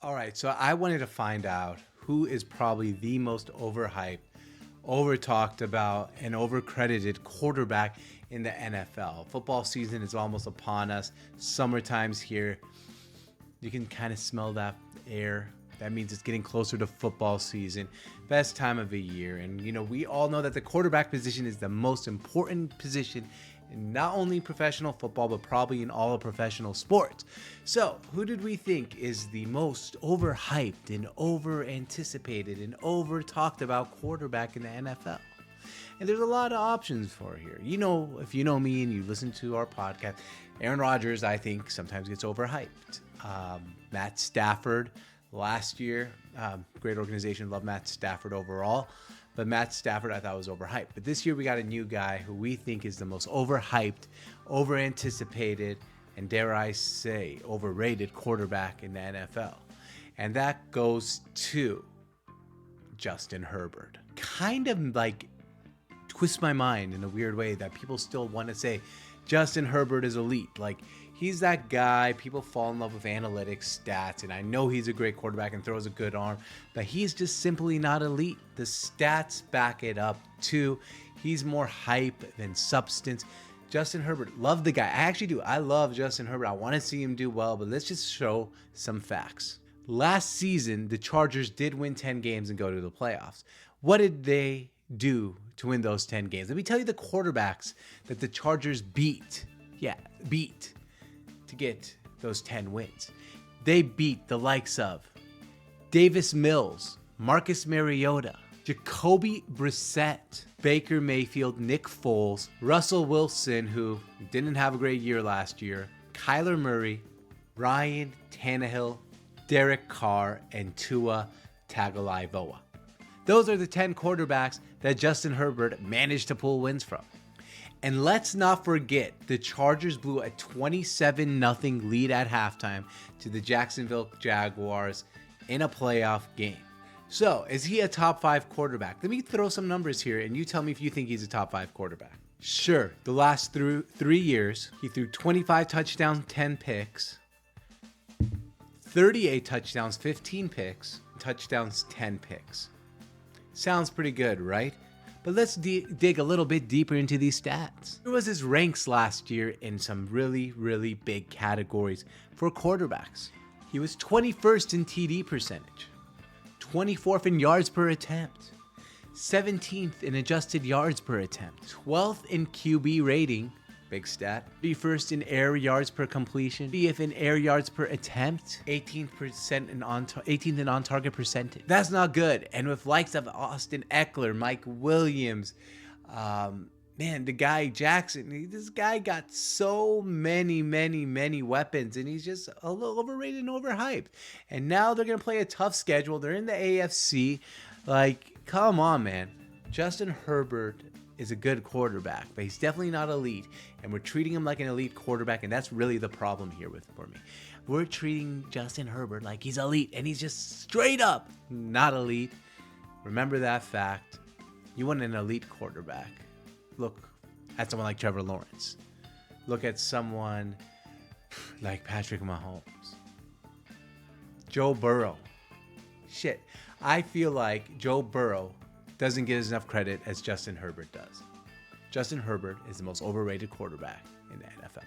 All right, so I wanted to find out who is probably the most overhyped, over talked about, and overcredited quarterback in the NFL. Football season is almost upon us. Summertime's here. You can kind of smell that air. That means it's getting closer to football season. Best time of the year. And, we all know that the quarterback position is the most important position in not only professional football, but probably in all of professional sports. So, who did we think is the most overhyped and over-anticipated and over-talked about quarterback in the NFL? And there's a lot of options for here. If you know me and you listen to our podcast, Aaron Rodgers, I think, sometimes gets overhyped. Matt Stafford, last year, great organization, love Matt Stafford overall. But Matt Stafford, I thought, was overhyped. But this year, we got a new guy who we think is the most overhyped, over-anticipated, and dare I say, overrated quarterback in the NFL. And that goes to Justin Herbert. Kind of like twists my mind in a weird way that people still want to say Justin Herbert is elite. Like, he's that guy. People fall in love with analytics, stats, and I know he's a great quarterback and throws a good arm, but he's just simply not elite. The stats back it up too. He's more hype than substance. Justin Herbert, love the guy. I actually do. I love Justin Herbert. I want to see him do well, but let's just show some facts. Last season, the Chargers did win 10 games and go to the playoffs. What did they do to win those 10 games? Let me tell you the quarterbacks that the Chargers beat. Beat to get those 10 wins. They beat the likes of Davis Mills, Marcus Mariota, Jacoby Brissett, Baker Mayfield, Nick Foles, Russell Wilson, who didn't have a great year last year, Kyler Murray, Ryan Tannehill, Derek Carr, and Tua Tagovailoa. Those are the 10 quarterbacks that Justin Herbert managed to pull wins from. And let's not forget, the Chargers blew a 27-0 lead at halftime to the Jacksonville Jaguars in a playoff game. So, is he a top 5 quarterback? Let me throw some numbers here, and you tell me if you think he's a top 5 quarterback. Sure, the last 3 years, he threw 25 touchdowns, 10 picks, 38 touchdowns, 15 picks, touchdowns, 10 picks. Sounds pretty good, right? But let's dig a little bit deeper into these stats. Here was his ranks last year in some really, really big categories for quarterbacks. He was 21st in TD percentage, 24th in yards per attempt, 17th in adjusted yards per attempt, 12th in QB rating, big stat, 31st in air yards per completion, 30th in air yards per attempt, 18th in on-target percentage. That's not good. And with likes of Austin Eckler, Mike Williams, the guy Jackson, this guy got so many weapons, and he's just a little overrated and overhyped. And now they're going to play a tough schedule. They're in the AFC. Like, come on, man. Justin Herbert is a good quarterback, but he's definitely not elite, and we're treating him like an elite quarterback, and that's really the problem here for me. We're treating Justin Herbert like he's elite, and he's just straight up not elite. Remember that fact. You want an elite quarterback. Look at someone like Trevor Lawrence. Look at someone like Patrick Mahomes. Joe Burrow. Shit, I feel like Joe Burrow doesn't get enough credit as Justin Herbert does. Justin Herbert is the most overrated quarterback in the NFL.